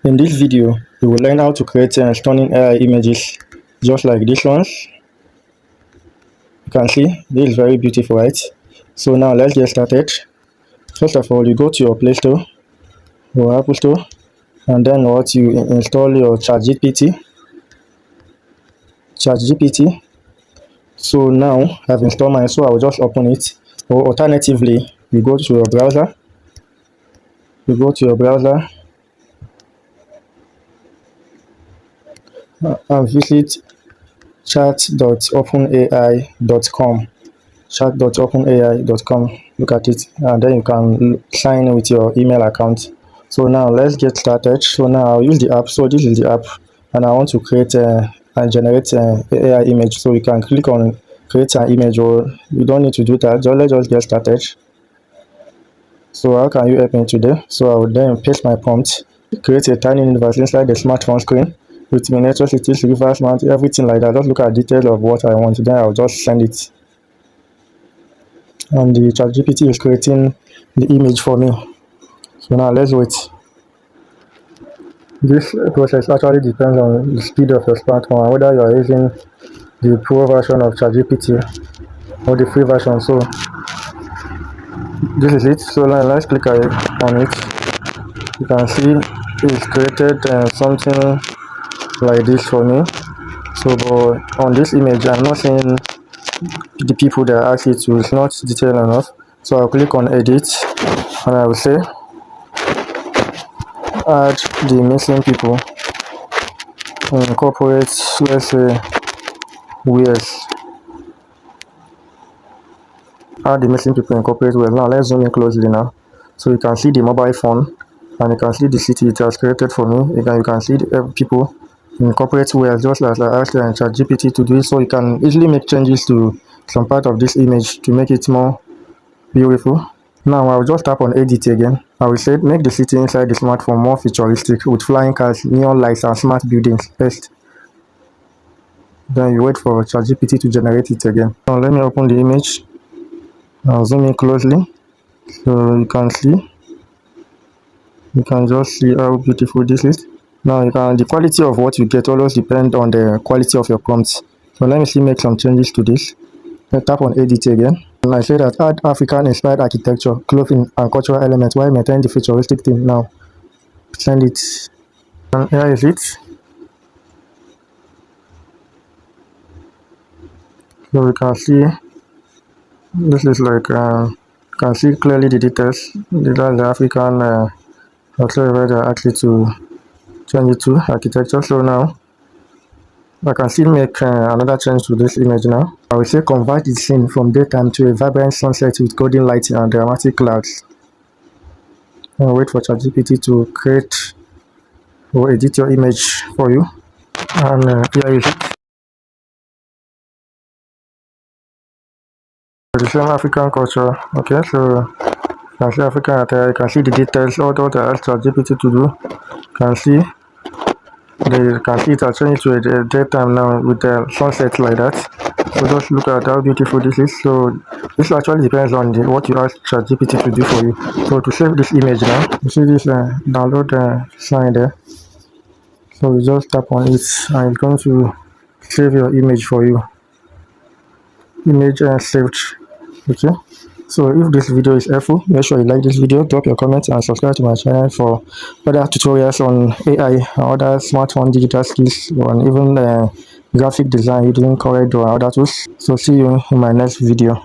In this video, we will learn how to create stunning AI images just like this ones. You can see this is very beautiful, right? So now let's get started. First of all, you go to your Play Store or Apple Store, and then you install your ChatGPT. So now I've installed mine, so I will just open it. Or alternatively, you go to your browser. And visit chat.openai.com. Look at it, and then you can sign in with your email account. So now let's get started. So now I'll use the app. So this is the app, and I want to create and generate an AI image. So you can click on create an image, or you don't need to do that. Let's just get started. So how can you help me today? So I will then paste my prompt, create a tiny universe inside the smartphone screen with miniature cities, rivers, mountains, everything like that. Just look at details of what I want, then I'll just send it. And the ChatGPT is creating the image for me. So now let's wait. This process actually depends on the speed of your smartphone, whether you are using the pro version of ChatGPT or the free version. So this is it. So now let's click on it. You can see it's created something like this for me. So but on this image I'm not seeing the people that asked it to. It's not detailed enough. So I'll click on edit, and I will say add the missing people, incorporate, let's say wheels. Add the missing people, incorporate wheels. Now let's zoom in closely now, so you can see the mobile phone, and you can see the city it has created for me. You can see the people, incorporate wheels, just like I asked ChatGPT to do it. So you can easily make changes to some part of this image to make it more beautiful. Now I'll just tap on edit again. I will say make the city inside the smartphone more futuristic with flying cars, neon lights, and smart buildings. First, then you wait for ChatGPT to generate it again. Now let me open the image. I'll zoom in closely, so you can just see how beautiful this is. Now the quality of what you get always depends on the quality of your prompts. So let me make some changes to this. Then tap on edit again, and I say that add African inspired architecture, clothing, and cultural elements while maintaining the futuristic theme. Now send it, and here is it. So you can see this is like you can see clearly the details. These are the African whatsoever they actually to change it to architecture. So now I can still make another change to this image. Now I will say convert the scene from daytime to a vibrant sunset with golden lighting and dramatic clouds. I'll wait for ChatGPT to create or edit your image for you, and here is it. The same African culture. Okay, so you can see African attire. You can see the details. All what I asked ChatGPT to do. You can see it has changed to a daytime now with the sunset like that. So just look at how beautiful this is. So this actually depends on what you ask ChatGPT to do for you. So to save this image now, you see this download sign there. So you just tap on it, and it's going to save your image for you. Image saved. Okay. So if this video is helpful, make sure you like this video, drop your comments, and subscribe to my channel for other tutorials on AI and other smartphone digital skills, and even graphic design using CORELDRAW and other tools. So see you in my next video.